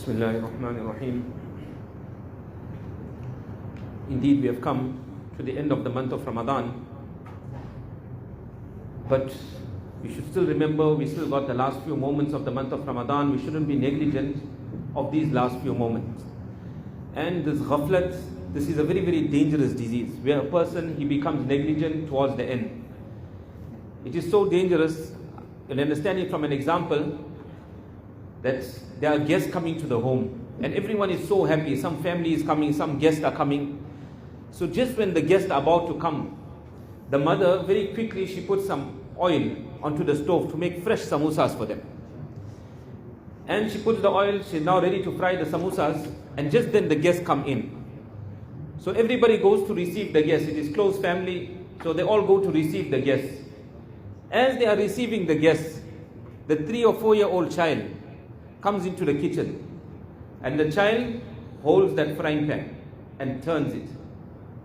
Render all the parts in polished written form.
Bismillahir Rahmanir Rahim. Indeed, we have come to the end of the month of Ramadan, but we should still remember we still got the last few moments of the month of Ramadan. We shouldn't be negligent of these last few moments. And this ghaflat, this is a very, very dangerous disease where a person, he becomes negligent towards the end. It is so dangerous. You'll understand it from an example that there are guests coming to the home and everyone is so happy. Some family is coming, some guests are coming. So just when the guests are about to come, the mother very quickly she puts some oil onto the stove to make fresh samosas for them. And she puts the oil, she's now ready to fry the samosas, and just then the guests come in. So everybody goes to receive the guests. It is close family, so they all go to receive the guests. As they are receiving the guests, the 3 or 4 year old child comes into the kitchen, and the child holds that frying pan and turns it,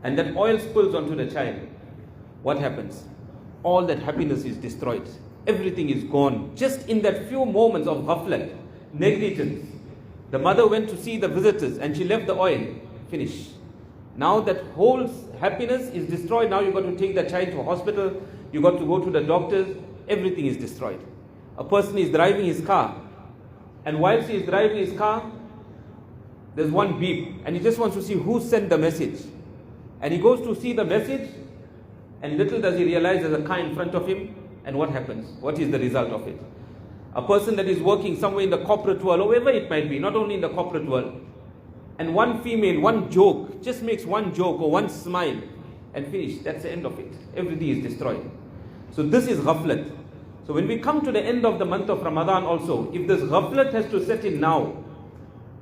and that oil spills onto the child. What happens? All that happiness is destroyed. Everything is gone. Just in that few moments of ghaflat, negligence. The mother went to see the visitors and she left the oil. Finish. Now that whole happiness is destroyed. Now you've got to take the child to a hospital. You've got to go to the doctors. Everything is destroyed. A person is driving his car, and whilst he is driving his car, there's one beep, and he just wants to see who sent the message. And he goes to see the message, and little does he realize there's a car in front of him. And what happens? What is the result of it? A person that is working somewhere in the corporate world, or wherever it might be, not only in the corporate world, and one female, one joke, just makes one joke or one smile, and finish. That's the end of it. Everything is destroyed. So this is ghaflat. So when we come to the end of the month of Ramadan also, if this ghaflat has to set in now,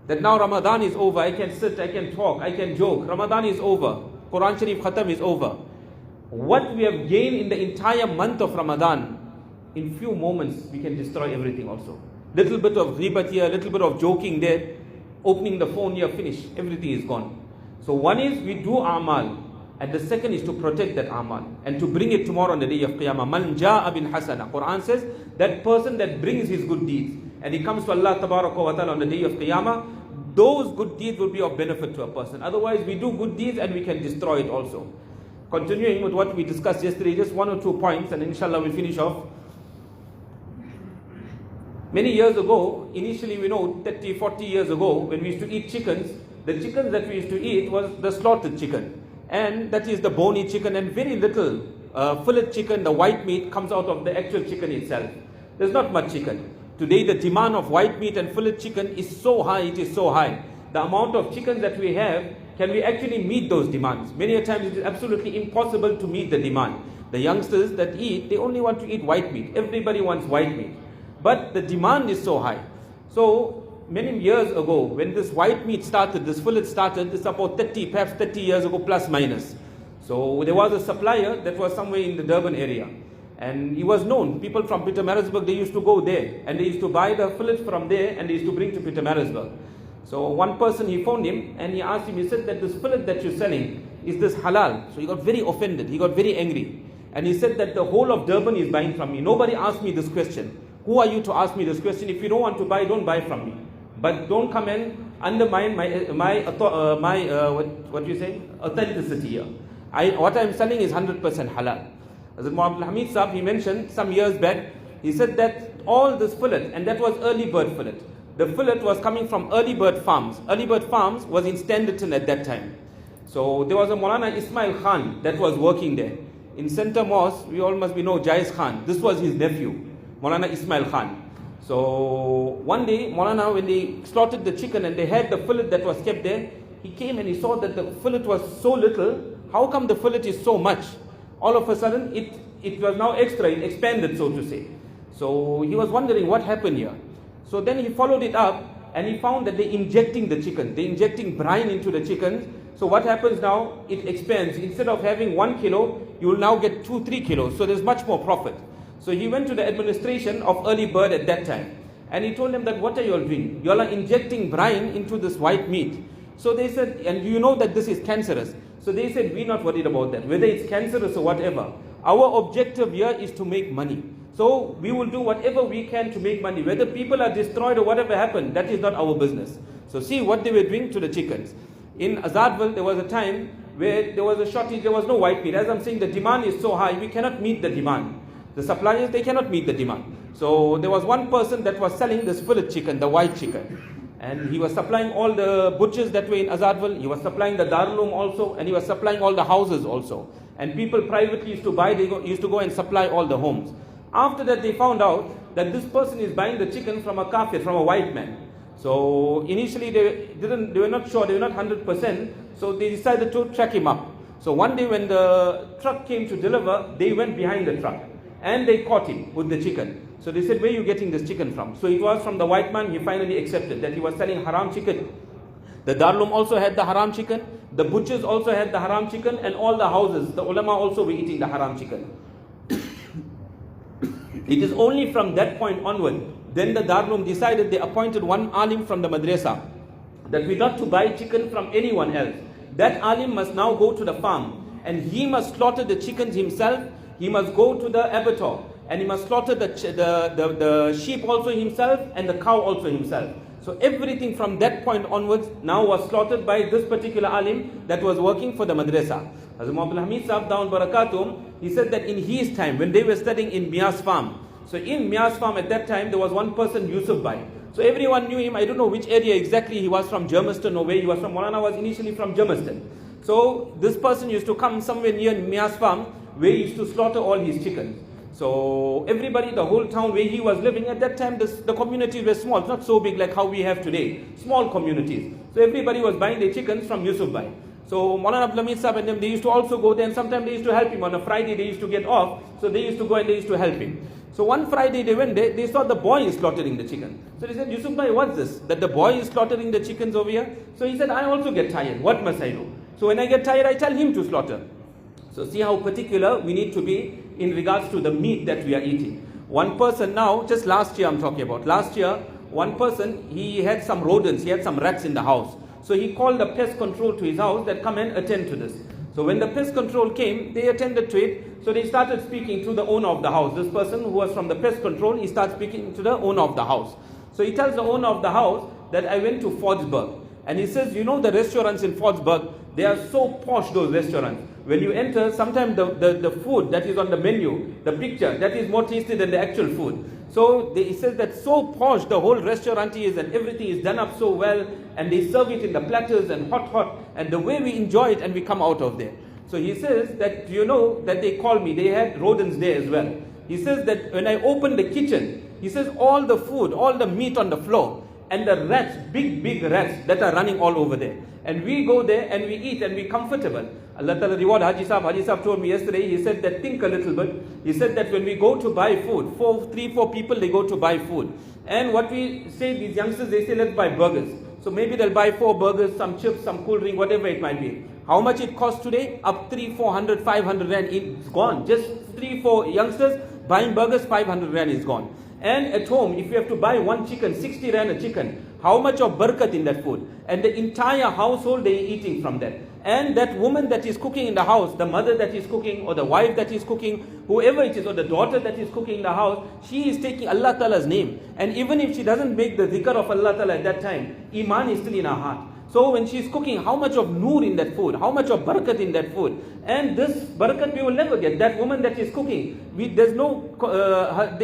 that now Ramadan is over, I can sit, I can talk, I can joke, Ramadan is over, Quran Sharif Khatam is over. What we have gained in the entire month of Ramadan, in few moments we can destroy everything also. Little bit of ghibat here, little bit of joking there, opening the phone here, finish, everything is gone. So one is we do amal, and the second is to protect that amal and to bring it tomorrow on the day of Qiyamah. Man ja'a bil hasana. Quran says that person that brings his good deeds and he comes to Allah tabaraka wa ta'ala on the day of Qiyamah, those good deeds will be of benefit to a person. Otherwise we do good deeds and we can destroy it also. Continuing with what we discussed yesterday, just 1 or 2 points, and inshallah we'll finish off. Many years ago, initially we know 30, 40 years ago, when we used to eat chickens, the chickens that we used to eat was the slaughtered chicken. And that is the bony chicken, and very little fillet chicken, the white meat comes out of the actual chicken itself. There's not much chicken. Today the demand of white meat and fillet chicken is so high, it is so high. The amount of chickens that we have, can we actually meet those demands? Many a times it is absolutely impossible to meet the demand. The youngsters that eat, they only want to eat white meat. Everybody wants white meat. But the demand is so high. So many years ago, when this white meat started, this fillet started, it's about 30, perhaps 30 years ago, plus minus. So there was a supplier that was somewhere in the Durban area. And he was known. People from Pietermaritzburg, they used to go there. And they used to buy the fillet from there and they used to bring to Pietermaritzburg. So one person, he phoned him and he asked him, he said that this fillet that you're selling, is this halal? So he got very offended, he got very angry. And he said that the whole of Durban is buying from me. Nobody asked me this question. Who are you to ask me this question? If you don't want to buy, don't buy from me. But don't come and undermine my authenticity here. What I'm selling is 100% halal. As Mohammed Hamid Saheb, he mentioned some years back, he said that all this fillet, and that was early bird fillet. The fillet was coming from Early Bird Farms. Early Bird Farms was in Standerton at that time. So there was a Maulana Ismail Khan that was working there. In Center Mosque, we all must know Jais Khan. This was his nephew, Maulana Ismail Khan. So one day, Maulana, when they slaughtered the chicken and they had the fillet that was kept there, he came and he saw that the fillet was so little. How come the fillet is so much? All of a sudden, it was now extra, it expanded, so to say. So he was wondering what happened here. So then he followed it up and he found that they're injecting the chicken. They're injecting brine into the chicken. So what happens now? It expands. Instead of having 1 kilo, you will now get 2-3 kilos. So there's much more profit. So he went to the administration of Early Bird at that time. And he told them that, what are you all doing? You all are injecting brine into this white meat. So they said, and you know that this is cancerous. So they said, we're not worried about that. Whether it's cancerous or whatever. Our objective here is to make money. So we will do whatever we can to make money. Whether people are destroyed or whatever happened, that is not our business. So see what they were doing to the chickens. In Azadville, there was a time where there was a shortage, there was no white meat. As I'm saying, the demand is so high, we cannot meet the demand. The suppliers, they cannot meet the demand. So there was one person that was selling this fillet chicken, the white chicken. And he was supplying all the butchers that were in Azadville. He was supplying the Darulum also, and he was supplying all the houses also. And people privately used to buy, they used to go and supply all the homes. After that, they found out that this person is buying the chicken from a kafir, from a white man. So initially they were not sure, they were not 100%. So they decided to track him up. So one day when the truck came to deliver, they went behind the truck and they caught him with the chicken. So they said, where are you getting this chicken from? So it was from the white man. He finally accepted that he was selling haram chicken. The Darulum also had the haram chicken. The butchers also had the haram chicken, and all the houses, the ulama also were eating the haram chicken. It is only from that point onward, then the Darulum decided, they appointed one alim from the madrasa, that we're not to buy chicken from anyone else. That alim must now go to the farm, and he must slaughter the chickens himself. He must go to the abattoir, and he must slaughter the sheep also himself, and the cow also himself. So everything from that point onwards now was slaughtered by this particular alim that was working for the madrasa. Hazrat Mohammed Saheb down Barakatum, he said that in his time, when they were studying in Mia's farm, so in Mia's farm at that time, there was one person, Yusuf Bhai. So everyone knew him. I don't know which area exactly he was from, Germiston or where he was from. Maulana was initially from Germiston. So this person used to come somewhere near Mia's farm, where he used to slaughter all his chickens. So everybody, the whole town where he was living, at that time the communities were small, not so big like how we have today, small communities. So everybody was buying their chickens from Yusuf Bhai. So Maulana Abdul Hamid Saheb and them, they used to also go there, and sometimes they used to help him. On a Friday they used to get off, so they used to go and they used to help him. So one Friday they went there, they saw the boy is slaughtering the chicken. So they said, Yusuf Bhai, what's this? That the boy is slaughtering the chickens over here? So he said, I also get tired. What must I do? So when I get tired, I tell him to slaughter. So see how particular we need to be in regards to the meat that we are eating. One person now, just last year I'm talking about. Last year, one person, he had some rodents, he had some rats in the house. So he called the pest control to his house that come and attend to this. So when the pest control came, they attended to it. So they started speaking to the owner of the house. This person who was from the pest control, he starts speaking to the owner of the house. So he tells the owner of the house that I went to Fordsburg. And he says, you know the restaurants in Fordsburg, they are so posh, those restaurants. When you enter, sometimes the food that is on the menu, the picture, that is more tasty than the actual food. So he says that so posh the whole restaurant is, and everything is done up so well, and they serve it in the platters and hot, and the way we enjoy it and we come out of there. So he says that, you know, that they called me, they had rodents there as well. He says that when I opened the kitchen, he says all the food, all the meat on the floor, and the rats, big rats that are running all over there. And we go there and we eat and we comfortable. Allah Ta'ala reward Haji Saheb told me yesterday, he said that think a little bit. He said that when we go to buy food, 4 people, they go to buy food. And what we say, these youngsters, they say let's buy burgers. So maybe they'll buy 4 burgers, some chips, some cool drink, whatever it might be. How much it costs today? Up 300, 400, 500 rand, it's gone. Just 3-4 youngsters buying burgers, 500 rand is gone. And at home, if you have to buy one chicken, 60 rand a chicken, how much of barakat in that food? And the entire household, they are eating from that. And that woman that is cooking in the house, the mother that is cooking, or the wife that is cooking, whoever it is, or the daughter that is cooking in the house, she is taking Allah Ta'ala's name. And even if she doesn't make the dhikr of Allah Ta'ala at that time, iman is still in her heart. So when she is cooking, how much of noor in that food, how much of barakat in that food. And this barakat we will never get. That woman that is cooking, there's no, her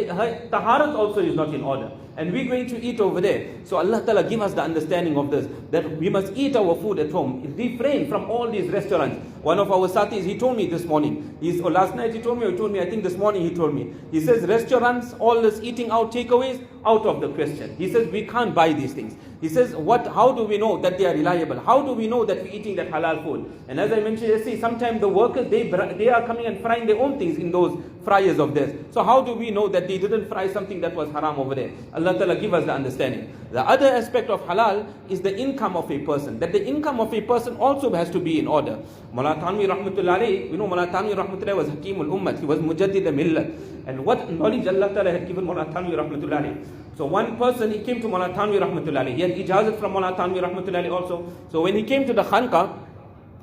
taharat also is not in order. And we're going to eat over there. So Allah Ta'ala give us the understanding of this, that we must eat our food at home. Refrain from all these restaurants. One of our satis, he told me this morning, or last night he told me, I think this morning he told me. He says restaurants, all this eating out, takeaways, out of the question. He says we can't buy these things. He says, how do we know that they are reliable? How do we know that we're eating that halal food? And as I mentioned yesterday, sometimes the workers, they are coming and frying their own things in those fryers of theirs. So how do we know that they didn't fry something that was haram over there? Allah Ta'ala give us the understanding. The other aspect of halal is the income of a person. That the income of a person also has to be in order. Mawlana Thanvi Rahmatullah Alayhi, we know Mawlana Thanvi Rahmatullah was Hakimul Ummat. He was Mujaddid al-Millat. And what knowledge Allah Ta'ala had given Mawlana Thanvi Rahmatullah Alayhi. So one person, he came to Mawlana Thanvi Rahmatullah Alayhi. He had ijazat from Mawlana Thanvi Rahmatullah Alayhi also. So when he came to the Khanqa,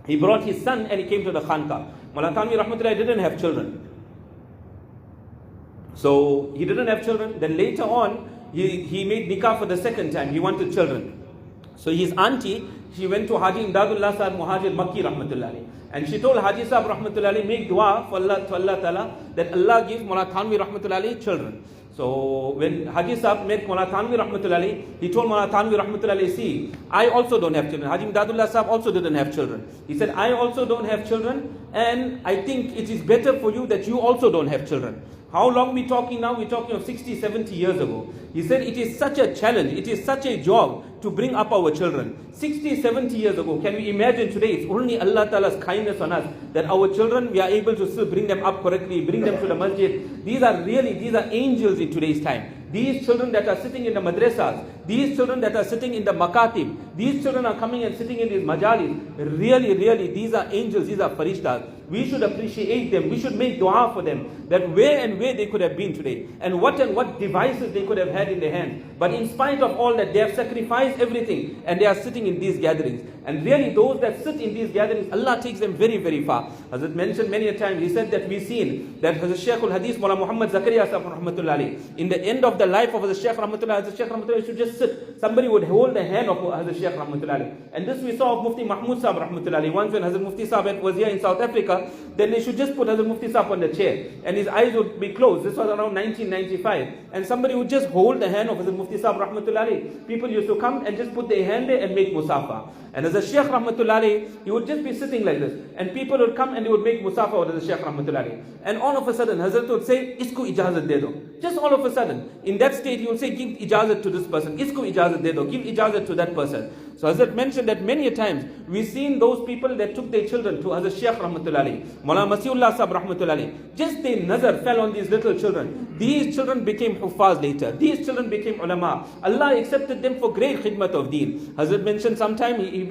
he brought his son and he came to the Khanqa. Mawlana Thanvi Rahmatullah Alayhi didn't have children. So he didn't have children. Then later on, he made nikah for the second time. He wanted children. So his auntie, she went to Haji Imdadullah Sahib Muhajir Makki Rahmatullahi. And she told Haji Sahib Rahmatullahi, make dua for Allah Ta'ala that Allah gives Mawlana Thanvi Rahmatullahi children. So when Haji Sahib met Mawlana Thanvi Rahmatullahi, he told Mawlana Thanvi Rahmatullahi, see, I also don't have children. Haji Imdadullah Sahib also didn't have children. He said, I also don't have children, and I think it is better for you that you also don't have children. How long we talking now? We're talking of 60, 70 years ago. He said it is such a challenge, it is such a job to bring up our children. 60, 70 years ago, can we imagine today? It's only Allah Ta'ala's kindness on us that our children, we are able to still bring them up correctly, bring them to the masjid. These are angels in today's time. These children that are sitting in the madrasas, these children that are sitting in the makatib, these children are coming and sitting in these majalis. Really, these are angels, these are farishtas. We should appreciate them. We should make dua for them, that where they could have been today, and what devices they could have had in their hands. But in spite of all that, they have sacrificed everything, and they are sitting in these gatherings. And really, those that sit in these gatherings, Allah takes them very, very far. As it mentioned many a time, he said that we've seen that Hazrat Shaykh al-Hadith, Mawlana Muhammad Zakaria Sahib Rahmatullahi, in the end of the life of Hazrat Shaykh Rahmatullahi, should just sit. Somebody would hold the hand of Hazrat Shaykh Rahmatullahi. And this we saw of Mufti Mahmud Sahib Rahmatullahi. Once when Hazrat Mufti Sahib was here in South Africa, then they should just put Hazrat Mufti Sahib on the chair, and his eyes would be closed. This was around 1995. And somebody would just hold the hand of Hazrat Mufti Sahib Rahmatullahi. People used to come and just put their hand there and make musafa. And as a Shaykh Rahmatullahi, he would just be sitting like this. And people would come and they would make musafa with the Shaykh Rahmatullahi. And all of a sudden, Hazrat would say, Isko ijazat de do. Just all of a sudden. In that state, he would say, give ijazat to this person. Isko ijazat de do. Give ijazat to that person. So Hazrat mentioned that many a times, we've seen those people that took their children to Hazrat Shaykh Rahmatullahi, Mawlana Masiullah Sahib Rahmatullahi. Just their nazar fell on these little children. These children became huffaz later. These children became ulama. Allah accepted them for great khidmat of deen. Hazrat mentioned sometime, he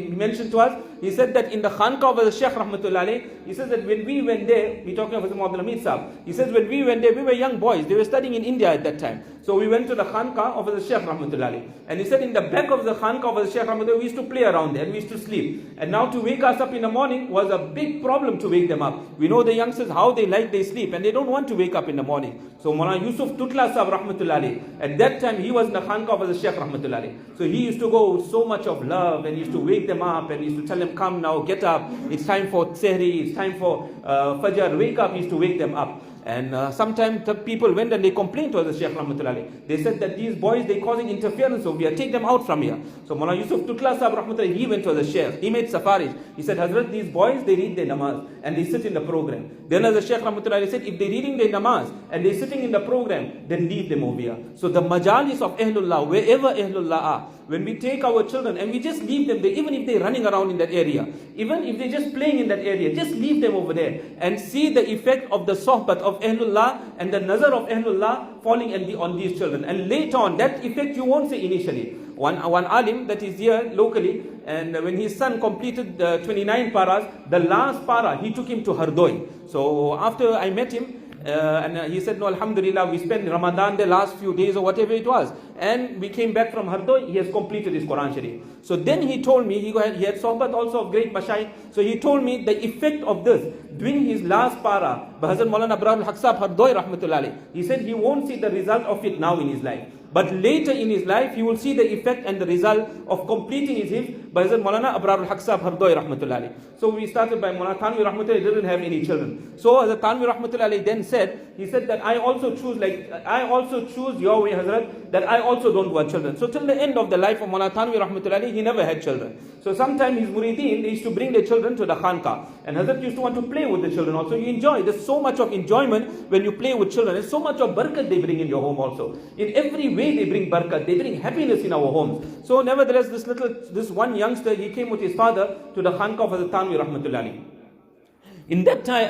mentioned to us, he said that in the Khanqa of the Shaykh Rahmatullahi, he says that when we went there, we're talking of Hazrat Muhammad Hamid Sahib, he says when we went there, we were young boys. They were studying in India at that time. So we went to the Khanqa of the Shaykh Rahmatullahi. And he said in the back of the Khanqa of the Shaykh Rahmatullahi, we used to play around there and we used to sleep. And now to wake us up in the morning was a big problem to wake them up. We know the youngsters, how they like their sleep, and they don't want to wake up in the morning. So Maulana Yusuf Tutla Sahib Rahmatullahi, at that time he was in the Khanqa of the Shaykh Rahmatullahi. So he used to go with so much of love, and he used to wake them up, and he used to tell them, come now, get up, it's time for Sehri, it's time for Fajr, wake up. He used to wake them up. And sometimes the people went and they complained to the Shaykh Rahmatullahi. They said that these boys, they're causing interference over here, take them out from here. So Maulana Yusuf Tutla Sahib Rahmatullahi, he went to the Shaykh, he made safaris. He said, Hazrat, these boys, they read their namaz and they sit in the program. Then as the Shaykh Rahmatullahi said, if they're reading their namaz and they're sitting in the program, then leave them over here. So the majalis of Ahlullah, wherever Ahlullah are, when we take our children and we just leave them there, even if they're running around in that area, even if they're just playing in that area, just leave them over there and see the effect of the sohbat of Ahlullah and the nazar of Ahlullah falling on these children. And later on, that effect you won't see initially. One alim that is here locally, and when his son completed the 29 paras, the last para, he took him to Hardoi. So after I met him, and he said, no, Alhamdulillah, we spent Ramadan the last few days or whatever it was. And we came back from Hardoi, he has completed his Quran Sharif. So then he told me, he had sohbat also of great mashayikh. So he told me the effect of this, doing his last para, Hazrat Maulana Abraham al-Haq Hardoi Rahmatullahi, he said he won't see the result of it now in his life. But later in his life, he will see the effect and the result of completing his hifz by Hazrat Maulana Abrar al-Haq Sahib Hardoi Rahmatullahi. So we started by Maulana Thanvi Rahmatullahi, didn't have any children. So Hazrat Thanvi Rahmatullahi then said, he said that I also choose your way, Hazrat, that I also don't want children. So till the end of the life of Maulana Thanvi Rahmatullahi, he never had children. So sometimes his murideen, they used to bring their children to the Khanqa. And Hazrat used to want to play with the children also. You enjoy. There's so much of enjoyment when you play with children. There's so much of barakat they bring in your home also. In every way they bring barakat. They bring happiness in our homes. So nevertheless, this one youngster, he came with his father to the Khanqa of Hazrat Thanvi Rahmatullahi.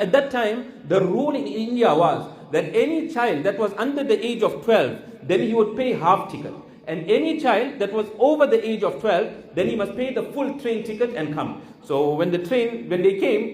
At that time, the rule in India was that any child that was under the age of 12, then he would pay half ticket. And any child that was over the age of 12, then he must pay the full train ticket and come. So when they came,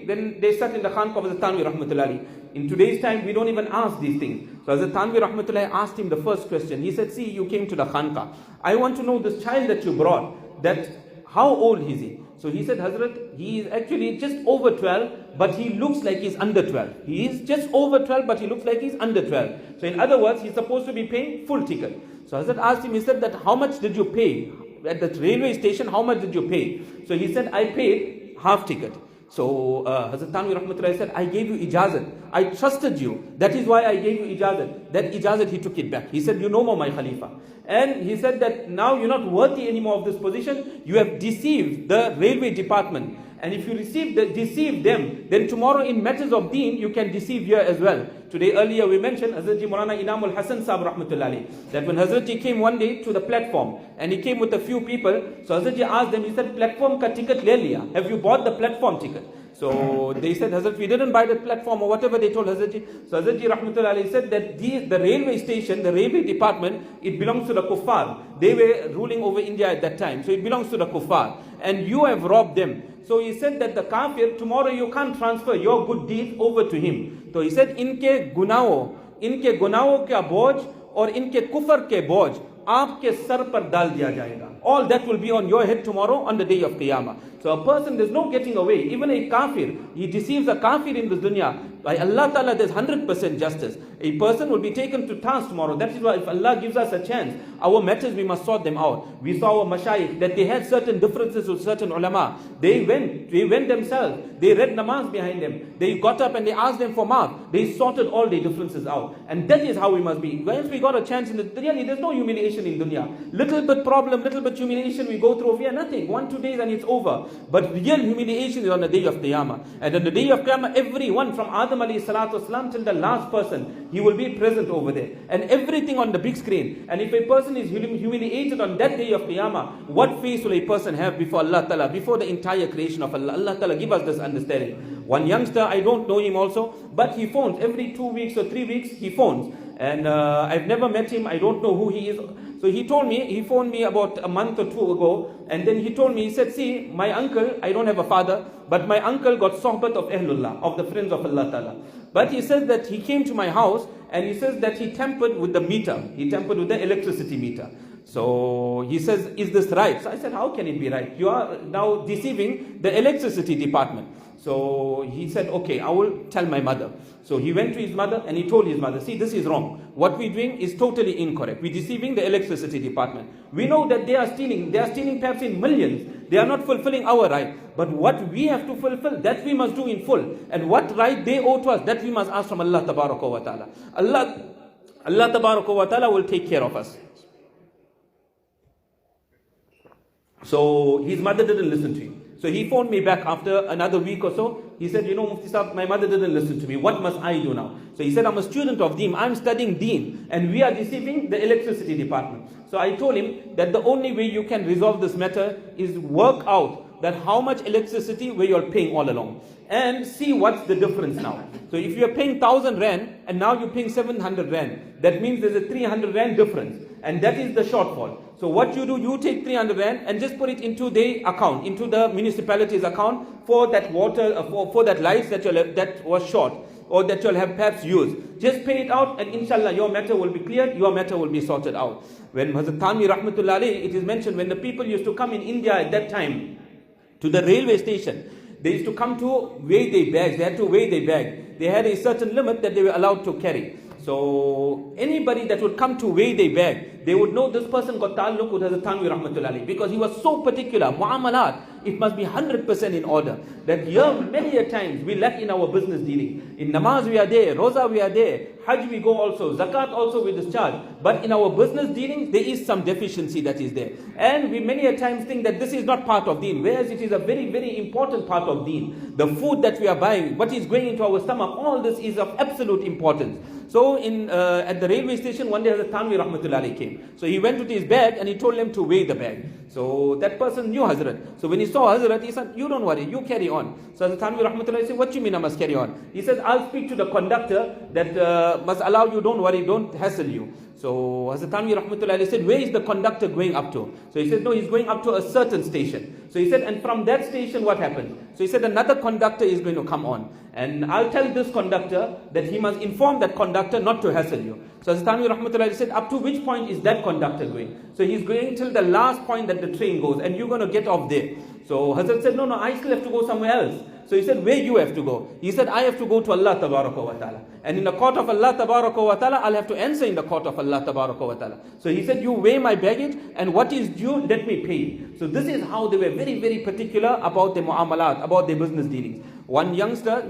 then they sat in the Khanqa of Hazrat Thanvi Rahmatullahi. In today's time, we don't even ask these things. So Hazrat Thanvi Rahmatullahi asked him the first question. He said, see, you came to the Khanqa. I want to know this child that you brought, that how old is he? So he said, Hazrat, he is actually just over 12, but he looks like he's under 12. He is just over 12, but he looks like he's under 12. So in other words, he's supposed to be paying full ticket. So Hazrat asked him, he said that, how much did you pay? At the railway station, how much did you pay? So he said, I paid half ticket. So Hazrat Tanvi Rahmatullah said, I gave you ijazat. I trusted you. That is why I gave you ijazat. That ijazat, he took it back. He said, you no more my Khalifa. And he said that now you're not worthy anymore of this position. You have deceived the railway department. And if you deceive them, then tomorrow in matters of deen, you can deceive here as well. Today earlier we mentioned Hazrat Maulana Inamul Hasan Saheb Rahmatullah, that when Hazrat came one day to the platform, and he came with a few people, so Hazrat asked them, he said, platform ka ticket le liya? Have you bought the platform ticket? So they said, Hazrat, we didn't buy the platform, or whatever they told Hazrat. So Hazrat Rahmatullah said that the railway station, the railway department, it belongs to the kuffar. They were ruling over India at that time. So it belongs to the kuffar. And you have robbed them. So he said that the kafir, tomorrow you can't transfer your good deeds over to him. So he said, inke gunaho ka boj or inke kufr ke boj aapke sar par dal diya jayega. All that will be on your head tomorrow on the day of Qiyamah. So a person, there's no getting away. Even a kafir, he deceives a kafir in this dunya. By Allah Ta'ala, there's 100% justice. A person will be taken to task tomorrow. That is why if Allah gives us a chance, our matters, we must sort them out. We saw our mashayikh, that they had certain differences with certain ulama. They went themselves. They read namaz behind them. They got up and they asked them for maaf. They sorted all their differences out. And that is how we must be. Once we got a chance in the really, there's no humiliation in dunya. Little bit problem, little bit humiliation we go through, we are nothing. 1-2 days and it's over. But real humiliation is on the day of Qiyamah. And on the day of Qiyamah, everyone from Adam alayhi salatu wasalam till the last person, he will be present over there. And everything on the big screen. And if a person is humiliated on that day of Qiyamah, what face will a person have before Allah Ta'ala, before the entire creation of Allah? Allah Ta'ala give us this understanding. One youngster, I don't know him also, but he phones every 2 weeks or 3 weeks, he phones. And I've never met him, I don't know who he is. So he told me, he phoned me about a month or 2 ago, and then he told me, he said, see, my uncle, I don't have a father, but my uncle got sohbat of Ahlullah, of the friends of Allah Ta'ala. But he says that he came to my house, and he says that he tampered with the meter. He tampered with the electricity meter. So he says, is this right? So I said, how can it be right? You are now deceiving the electricity department. So he said, okay, I will tell my mother. So he went to his mother and he told his mother, see, this is wrong. What we're doing is totally incorrect. We're deceiving the electricity department. We know that they are stealing perhaps in millions. They are not fulfilling our right. But what we have to fulfill, that we must do in full. And what right they owe to us, that we must ask from Allah Tabaraka wa Ta'ala. Allah Tabaraka wa Ta'ala will take care of us. So his mother didn't listen to him. So he phoned me back after another week or so. He said, you know, Mufti Saheb, my mother didn't listen to me. What must I do now? So he said, I'm a student of Deen. I'm studying Deen. And we are deceiving the electricity department. So I told him that the only way you can resolve this matter is work out that how much electricity were you paying all along. And see what's the difference now. So if you're paying 1,000 Rand and now you're paying 700 Rand, that means there's a 300 Rand difference. And that is the shortfall. So what you do, you take 300 Rand and just put it into the account, into the municipality's account for that water, for that lights that was short or that you'll have perhaps used. Just pay it out and inshallah your matter will be cleared, your matter will be sorted out. When Hazrat Tanvi Rahmatullah alayhi, it is mentioned when the people used to come in India at that time to the railway station, they used to come to weigh their bags. They had to weigh their bag. They had a certain limit that they were allowed to carry. So anybody that would come to weigh their bag, they would know this person got ta'alluq with Hazrat Tanvi Rahmatullah alayhi, because he was so particular. Mu'amalat, it must be 100% in order. That here many a times we lack in our business dealing. In namaz we are there, roza we are there, hajj we go also, zakat also we discharge. But in our business dealings there is some deficiency that is there. And we many a times think that this is not part of deen, whereas it is a very, very important part of deen. The food that we are buying, what is going into our stomach, all this is of absolute importance. So at the railway station one day Hazrat Tanvi Rahmatullah alayhi came. So he went with his bag and he told them to weigh the bag. So that person knew Hazrat. So when he saw Hazrat, he said, you don't worry, you carry on. So Hazrat Tanvi Rahmatullah said, what do you mean I must carry on? He says, I'll speak to the conductor that must allow you, don't worry, don't hassle you. So Hazrat Tanvi Rahmatullah said, where is the conductor going up to? So he said, no, he's going up to a certain station. So he said, and from that station what happened? So he said, another conductor is going to come on. And I'll tell this conductor that he must inform that conductor not to hassle you. So Hazrat Thanvi Rahmatullah said, up to which point is that conductor going? So he's going till the last point that the train goes, and you're going to get off there. So Hazrat said, no, I still have to go somewhere else. So he said, where you have to go? He said, I have to go to Allah Tabaraka wa Ta'ala. And in the court of Allah Tabaraka wa Ta'ala, I'll have to answer in the court of Allah Tabaraka wa Ta'ala. So he said, you weigh my baggage, and what is due, let me pay. So this is how they were very, very particular about their mu'amalat, about their business dealings. One youngster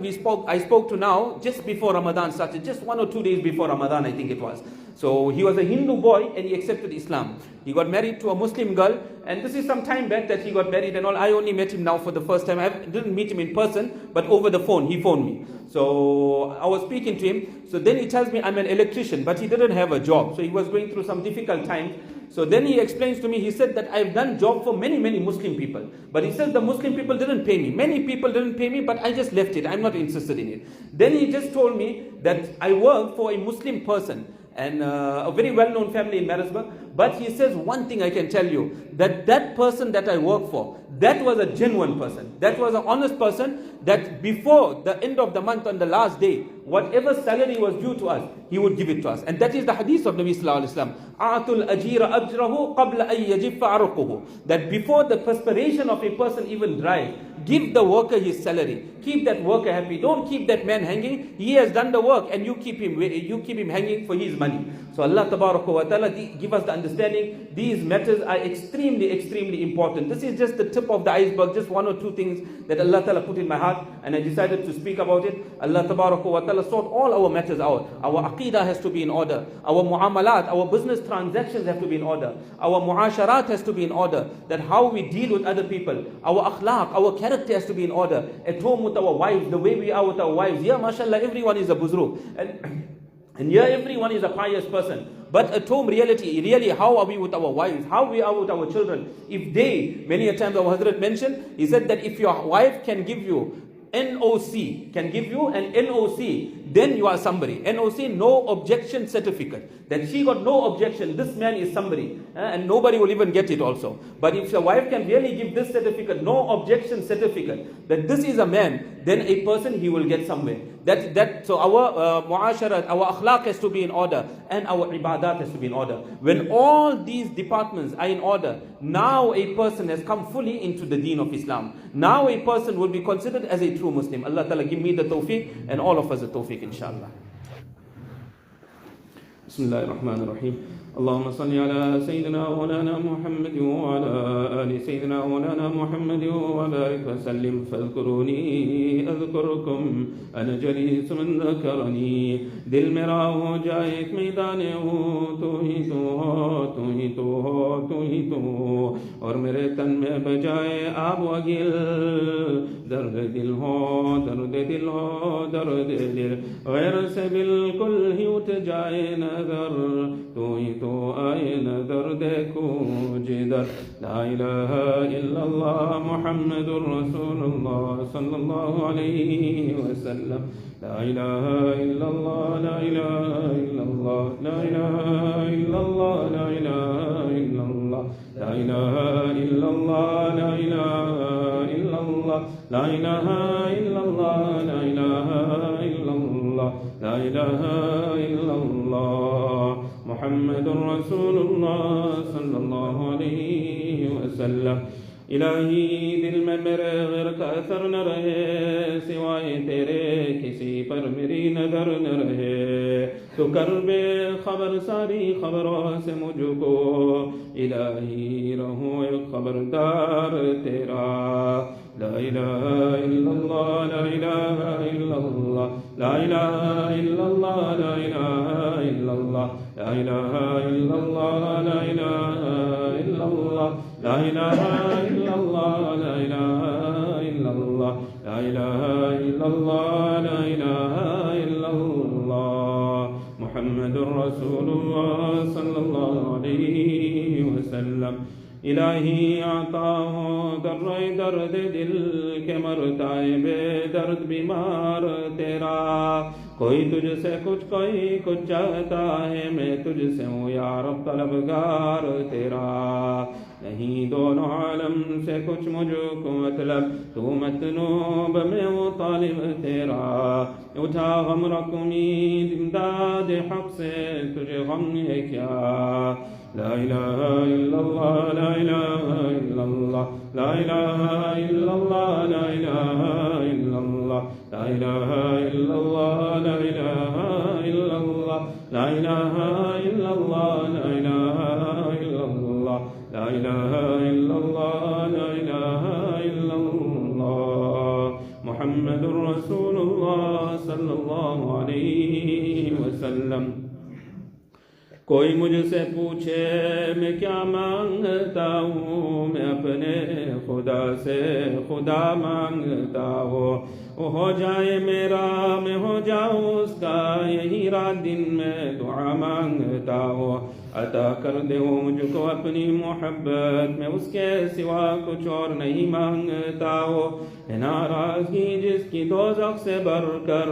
I spoke to now, just before Ramadan started, just 1 or 2 days before Ramadan, I think it was. So he was a Hindu boy and he accepted Islam. He got married to a Muslim girl, and this is some time back that he got married and all. I only met him now for the first time. I didn't meet him in person, but over the phone, he phoned me. So I was speaking to him. So then he tells me, I'm an electrician, but he didn't have a job. So he was going through some difficult times. So then he explains to me, he said that I've done job for many, many Muslim people. But he says the Muslim people didn't pay me. Many people didn't pay me, but I just left it. I'm not interested in it. Then he just told me that I work for a Muslim person, and a very well-known family in Marisburg. But he says, one thing I can tell you, that person that I work for, that was a genuine person. That was an honest person, that before the end of the month on the last day, whatever salary was due to us, he would give it to us. And that is the hadith of Nabi Sallallahu Alaihi Wasallam. A'atul ajira ajrahu qabla ay yajiffa arquhu. That before the perspiration of a person even dries, give the worker his salary. Keep that worker happy. Don't keep that man hanging. He has done the work and you keep him hanging for his money. So Allah Tabaraka wa Ta'ala give us the understanding. These matters are extremely, extremely important. This is just the tip of the iceberg, just 1 or 2 things that Allah Ta'ala put in my heart, and I decided to speak about it. Allah Tabaraka wa Ta'ala sort all our matters out. Our aqeedah has to be in order. Our mu'amalat, our business transactions have to be in order. Our mu'asharat has to be in order. That how we deal with other people. Our akhlaq, our character has to be in order. At home with our wives, the way we are with our wives. Yeah, mashallah, everyone is a buzruk. And here everyone is a pious person. But at home really, how are we with our wives? How we are with our children? If they, many a times our Hazrat mentioned, he said that if your wife can give you NOC, then you are somebody. NOC, no objection certificate. That she got no objection, this man is somebody. And nobody will even get it also. But if your wife can really give this certificate, no objection certificate, that this is a man, then a person, he will get somewhere. So our mu'asharat, our akhlaq has to be in order, and our ibadat has to be in order. When all these departments are in order, now a person has come fully into the deen of Islam. Now a person will be considered as a true Muslim. Allah Ta'ala give me the tawfiq and all of us the tawfiq, inshallah. Bismillahir Rahmanir Rahim. اللهم صل على سيدنا مولانا محمد وعلى آل سيدنا مولانا محمد وبارك وسلم فاذكروني أذكركم أنا جليس من ذكرني दिल मेरा हो जाए एक मैदान हो तू ही तू हो तू ही तू हो तू ही तू और मेरे तन में बजाए आब वगिल दर्द दिल हो दर्द दिल हो दर्द दिल गैर से बिल्कुल ही उठ जाए नजर तू ही तो आए नजर देखो जिधर ला इलाहा इल्लल्लाह मुहम्मदुर रसूलुल्लाह सल्लल्लाहु अलैहि वसल्लम ला इलाहा इल्लल्लाह ला इलाहा इल्लल्लाह ला इलाहा इल्लल्लाह ला इलाहा इल्लल्लाह ला इलाहा इल्लल्लाह ला इलाहा इल्लल्लाह ला इलाहा इल्लल्लाह ला इलाहा इल्लल्लाह ला इलाहा इल्लल्लाह मुहम्मदुर रसूलुल्लाह सल्लल्लाहु अलैहि वसल्लम इलाही दिल में मेरे गैर का असर न रहे सिवाय तेरे किसी पर मेरी नजर न रहे तो कर बे खबर सारी खबरों से मुझको इलाही रहूं एक खबरदार तेरा ला इलाहा इल्लल्लाह ला इलाहा इल्लल्लाह ला इलाहा इल्लल्लाह ला इलाहा इल्लल्लाह ला इलाहा इल्लल्लाह ला इलाहा इल्लल्लाह ला इलाहा इल्लल्लाह ला इलाहा इल्लल्लाह ला इलाहा इल्लल्लाह ला इलाहा इल्लल्लाह मुहम्मदुर रसूलुल्लाह सल्लल्लाहु अलैहि वसल्लम इलाही आता हो दर्द दिल के मरताए बेदर्द बीमार तेरा कोई तुझसे कुछ कोई कुछ चाहता है मैं तुझसे हूँ या रब तलबगार तेरा ला کہیں دونوں عالم سے کچھ مجھ کو مطلب، تو مطلوب میں وہ طالب تیرا، اٹھا غم رکھ امید امداد حق سے، تجھے غم ہے کیا؟ لا الہ الا اللہ، لا الہ الا اللہ، لا الہ الا اللہ، لا الہ الا اللہ، لا الہ الا اللہ، لا الہ الا اللہ، لا الہ الا اللہ، لا الہ الا اللہ، لا الہ الا اللہ، لا الہ الا اللہ، محمد رسول اللہ صلی اللہ علیہ وسلم۔ کوئی مجھ سے پوچھے میں کیا مانگتا ہوں، میں اپنے خدا سے خدا مانگتا ہوں، وہ ہو جائے میرا میں ہو جاؤں اس کا، یہی رات دن میں دعا مانگتا ہوں، عطا کر دے وہ مجھ کو اپنی محبت، میں اس کے سوا کچھ اور نہیں مانگتا ہوں، ناراضگی جس کی دوزخ سے بر کر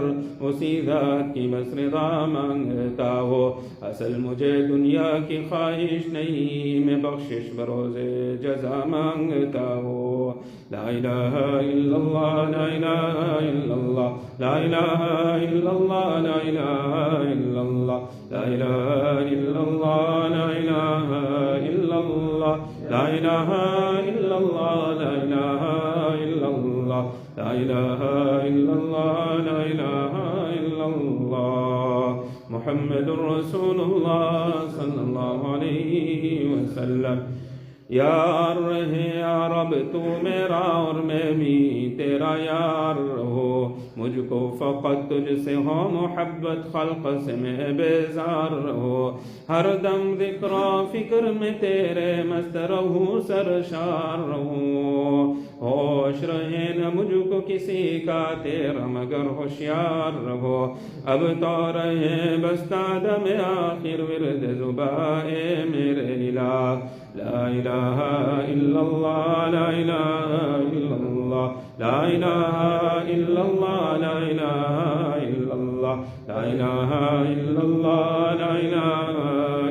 اسی ذات کی بس رضا مانگتا ہو، اصل مجھے دنیا کی خواہش نہیں، میں بخشش بروز جزا مانگتا ہو، لا الہ الا اللہ، لا الہ الا اللہ، لا الہ الا اللہ، لا الہ الا اللہ، لا الہ الا اللہ، لا الہ الا اللہ، لا الہ الا اللہ، لا الہ الا اللہ، لا الہ الا اللہ، لا الہ الا اللہ، محمد رسول اللہ صلی اللہ علیہ وسلم۔ یار رہے یا رب تو میرا اور میں بھی تیرا یار رہو، مجھ کو فقط تجھ سے ہو محبت، خلق سے میں بیزار رہو، ہر دم ذکر و فکر میں تیرے مست رہوں، سرشار رہوں، ہوش رہے نہ مجھ کو کسی کا تیرا مگر ہوشیار رہو، اب تو رہے بس دم آخر ورد زبائے میرے الہ، لا الہ الا اللہ، لا الہ الا اللہ، لا الہ الا اللہ، لا الہ الا اللہ، لا الہ الا اللہ، لا الہ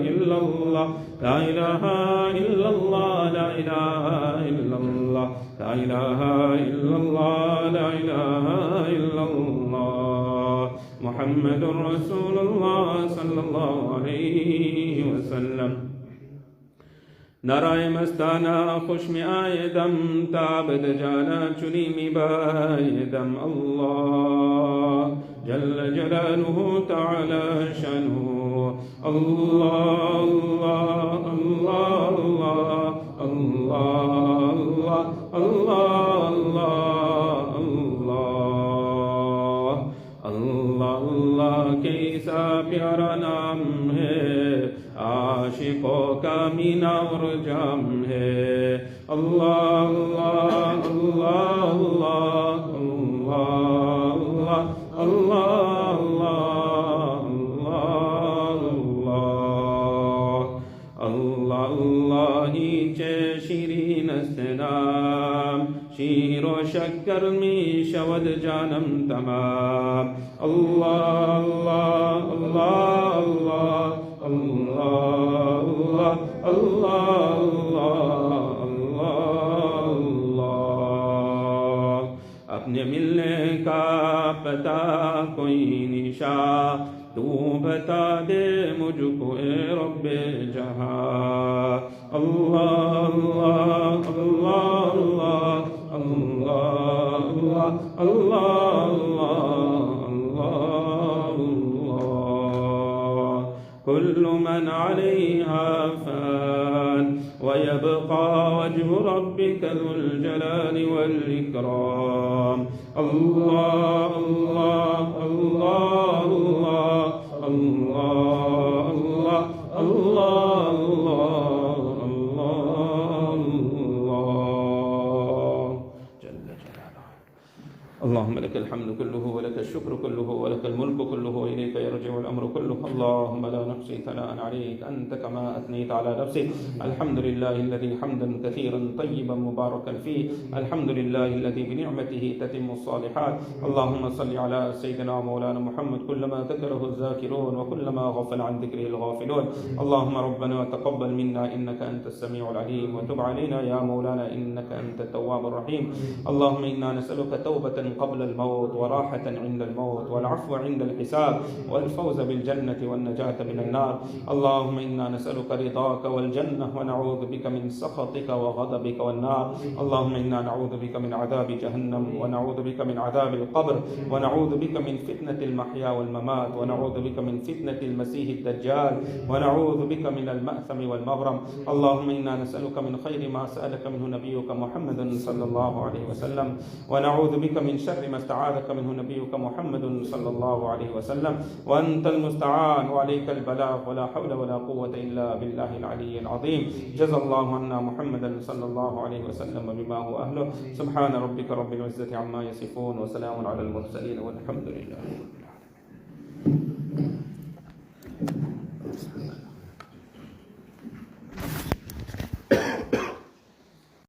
الا اللہ، لا الہ الا اللہ، لا الہ الا اللہ، لا الہ الا اللہ، لا الہ الا اللہ، محمد رسول اللہ صلی اللہ علیہ وسلم۔ نرائے مستانہ خوش میں آئے دم، تابد جانا چلی می بائے دم، اللہ جل جلالہ تعالی شانہ، اللہ اللہ اللہ اللہ اللہ اللہ اللہ اللہ اللہ، کیسا پیارا نام ہے، عاشقوں کا مینا اور جام ہے، اللہ اللہ اللہ اللہ اللہ اللہ اللہ اللہ، ہیچ شیرین است نام، شیر و شکر می شود جانم تمام، اللہ اللہ اللہ اللہ اللہ اللہ اللہ اللہ، اپنے ملنے کا پتہ کوئی نشاں، تو بتا دے مجھ کو اے رب جہاں، اللہ اللہ اللہ اللہ اللہ اللہ اللہ، كل من عليها فان ويبقى وجه ربك ذو الجلال والإكرام، الله الله الله الله الله الله الله الله الله جل جلاله، اللهم اللهم لك الحمد كله ولك الشكر كله ولك الملك كله وإليك يرجع الأمر كله. اللهم لا نحصي ثناء عليك أنت كما أثنيت على نفسك. الحمد لله الذي حمدا كثيرا طيبا مباركا فيه. الحمد لله الذي بنعمته تتم الصالحات. اللهم صل على سيدنا مولانا محمد كلما ذكره الذاكرون وكلما غفل عن ذكره الغافلون. اللهم ربنا تقبل منا إنك أنت السميع العليم، وتب علينا يا مولانا إنك أنت التواب الرحيم. اللهم إنا نسألك توبة قبل الموت، وراحة عند الموت، والعفو عند الحساب، والفوز بالجنة والنجاة من النار. اللهم إنا نسألك رضاك والجنة، ونعوذ بك من سخطك وغضبك والنار. اللهم إنا نعوذ بك من عذاب جهنم، ونعوذ بك من عذاب القبر، ونعوذ بك من فتنة المحيا والممات، ونعوذ بك من فتنة المسيح الدجال، ونعوذ بك من المأثم والمغرم. اللهم إنا نسألك من خير ما سألك منه نبيك محمد صلى الله عليه وسلم، ونعوذ بك من شر ما استعاذك منه نبيك محمد صلى الله عليه وسلم. وأنت المستعان وعليك البلاغ، ولا حول ولا قوة إلا بالله العلي العظيم. جزا الله عنا محمدا صلى الله عليه وسلم بما هو أهله. سبحان ربك رب العزة عما يصفون، وسلام على المرسلين، والحمد لله.